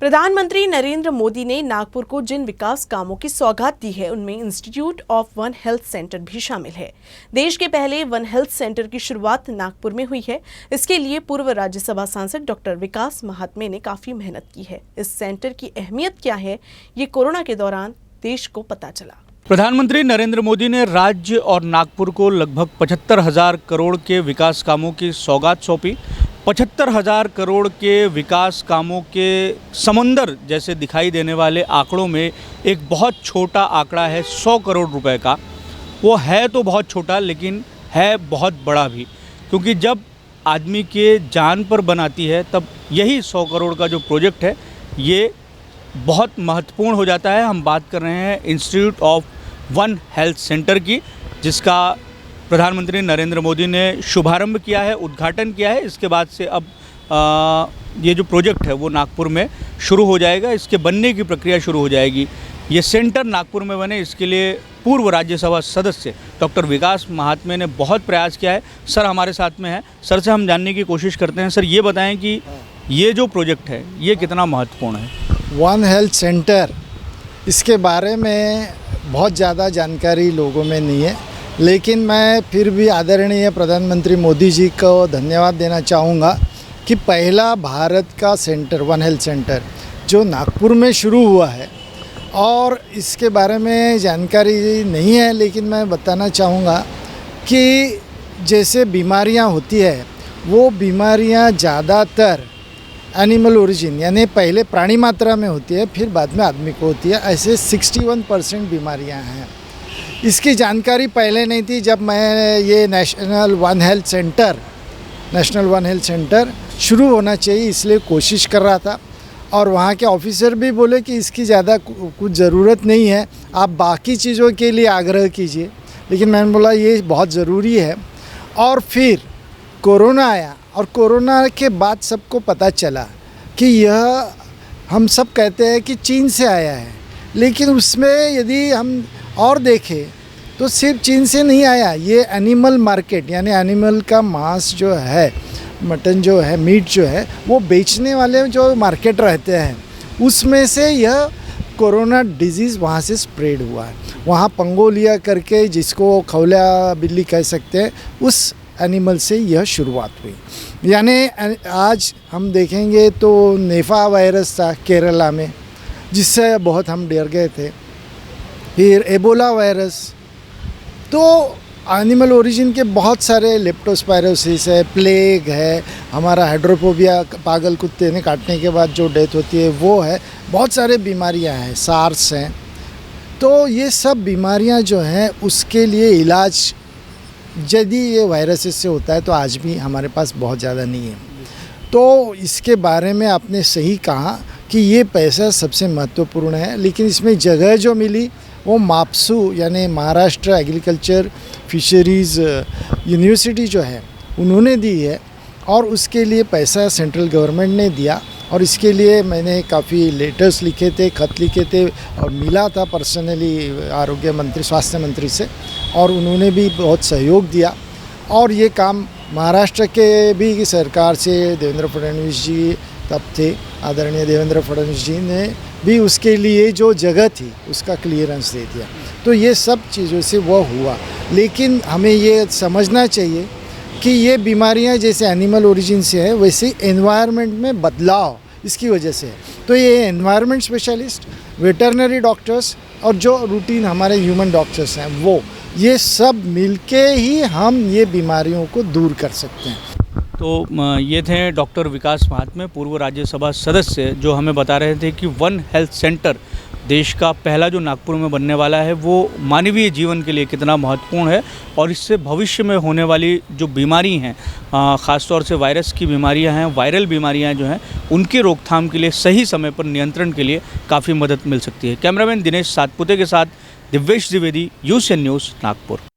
प्रधानमंत्री नरेंद्र मोदी ने नागपुर को जिन विकास कामों की सौगात दी है उनमें institute of one health centre भी शामिल है। देश के पहले वन हेल्थ सेंटर की शुरुआत नागपुर में हुई है। इसके लिए पूर्व राज्यसभा सांसद डॉक्टर विकास महात्मे ने काफी मेहनत की है। इस सेंटर की अहमियत क्या है, ये कोरोना के दौरान देश को पता चला। प्रधानमंत्री नरेंद्र मोदी ने राज्य और नागपुर को लगभग 75,000 करोड़ के विकास कामों की सौगात सौंपी। 75,000 करोड़ के विकास कामों के समंदर जैसे दिखाई देने वाले आंकड़ों में एक बहुत छोटा आंकड़ा है 100 करोड़ रुपए का। वो है तो बहुत छोटा, लेकिन है बहुत बड़ा भी, क्योंकि जब आदमी के जान पर बनाती है तब यही 100 करोड़ का जो प्रोजेक्ट है ये बहुत महत्वपूर्ण हो जाता है। हम बात कर रहे हैं institute of one health centre की, जिसका प्रधानमंत्री नरेंद्र मोदी ने शुभारंभ किया है, उद्घाटन किया है। इसके बाद से अब ये जो प्रोजेक्ट है वो नागपुर में शुरू हो जाएगा, इसके बनने की प्रक्रिया शुरू हो जाएगी। ये सेंटर नागपुर में बने, इसके लिए पूर्व राज्यसभा सदस्य डॉक्टर विकास महात्मे ने बहुत प्रयास किया है। सर हमारे साथ में है, सर से हम जानने की कोशिश करते हैं। सर ये बताएं कि ये जो प्रोजेक्ट है ये कितना महत्वपूर्ण है। वन हेल्थ सेंटर, इसके बारे में बहुत ज़्यादा जानकारी लोगों में नहीं है, लेकिन मैं फिर भी आदरणीय प्रधानमंत्री मोदी जी को धन्यवाद देना चाहूँगा कि पहला भारत का सेंटर, वन हेल्थ सेंटर जो नागपुर में शुरू हुआ है, और इसके बारे में जानकारी नहीं है, लेकिन मैं बताना चाहूँगा कि जैसे बीमारियाँ होती है वो बीमारियाँ ज़्यादातर एनिमल ओरिजिन यानी पहले प्राणी मात्रा में होती है, फिर बाद में आदमी को होती है। ऐसे 61% बीमारियां हैं। इसकी जानकारी पहले नहीं थी। जब मैं ये नेशनल वन हेल्थ सेंटर शुरू होना चाहिए इसलिए कोशिश कर रहा था, और वहाँ के ऑफिसर भी बोले कि इसकी ज़्यादा कुछ ज़रूरत नहीं है, आप बाकी चीज़ों के लिए आग्रह कीजिए। लेकिन मैंने बोला ये बहुत ज़रूरी है। और फिर कोरोना आया, और कोरोना के बाद सबको पता चला कि यह, हम सब कहते हैं कि चीन से आया है, लेकिन उसमें यदि हम और देखें तो सिर्फ चीन से नहीं आया। ये एनिमल मार्केट यानी एनिमल का मांस जो है, मटन जो है, मीट जो है, वो बेचने वाले जो मार्केट रहते हैं उसमें से यह कोरोना डिजीज़ वहाँ से स्प्रेड हुआ है। वहाँ पंगोलिया करके, जिसको खौला बिल्ली कह सकते हैं, उस एनिमल से यह शुरुआत हुई। यानी आज हम देखेंगे तो नेफा वायरस था केरला में, जिससे बहुत हम डर गए थे। फिर एबोला वायरस, तो एनिमल ओरिजिन के बहुत सारे, लेप्टोस्पायरोसिस है, प्लेग है, हमारा हाइड्रोफोबिया, पागल कुत्ते ने काटने के बाद जो डेथ होती है वो है, बहुत सारे बीमारियां हैं, सार्स हैं। तो ये सब बीमारियां जो हैं उसके लिए इलाज यदि ये वायरसेस से होता है तो आज भी हमारे पास बहुत ज़्यादा नहीं है। तो इसके बारे में आपने सही कहा कि ये पैसा सबसे महत्वपूर्ण है, लेकिन इसमें जगह जो मिली वो मापसू यानी महाराष्ट्र एग्रीकल्चर फिशरीज़ यूनिवर्सिटी जो है उन्होंने दी है, और उसके लिए पैसा सेंट्रल गवर्नमेंट ने दिया। और इसके लिए मैंने काफ़ी लेटर्स लिखे थे, खत लिखे थे, और मिला था पर्सनली आरोग्य मंत्री, स्वास्थ्य मंत्री से, और उन्होंने भी बहुत सहयोग दिया। और ये काम महाराष्ट्र के भी सरकार से देवेंद्र फडणवीस जी तब थे, आदरणीय देवेंद्र फडणवीस जी ने भी उसके लिए जो जगह थी उसका क्लियरेंस दे दिया। तो ये सब चीज़ों से वो हुआ। लेकिन हमें ये समझना चाहिए कि ये बीमारियां जैसे एनिमल ओरिजिन से है, वैसे एनवायरनमेंट में बदलाव इसकी वजह से है। तो ये एनवायरनमेंट स्पेशलिस्ट, वेटरनरी डॉक्टर्स, और जो रूटीन हमारे ह्यूमन डॉक्टर्स हैं वो, ये सब मिलके ही हम ये बीमारियों को दूर कर सकते हैं। तो ये थे डॉक्टर विकास महात्मे, पूर्व राज्यसभा सदस्य, जो हमें बता रहे थे कि वन हेल्थ सेंटर देश का पहला जो नागपुर में बनने वाला है वो मानवीय जीवन के लिए कितना महत्वपूर्ण है, और इससे भविष्य में होने वाली जो बीमारी हैं, ख़ासतौर से वायरस की बीमारियां हैं, वायरल बीमारियां जो हैं, उनकी रोकथाम के लिए सही समय पर नियंत्रण के लिए काफ़ी मदद मिल सकती है। कैमरामैन दिनेश सातपुते के साथ दिव्येश द्विवेदी, यूएसएन न्यूज़, नागपुर।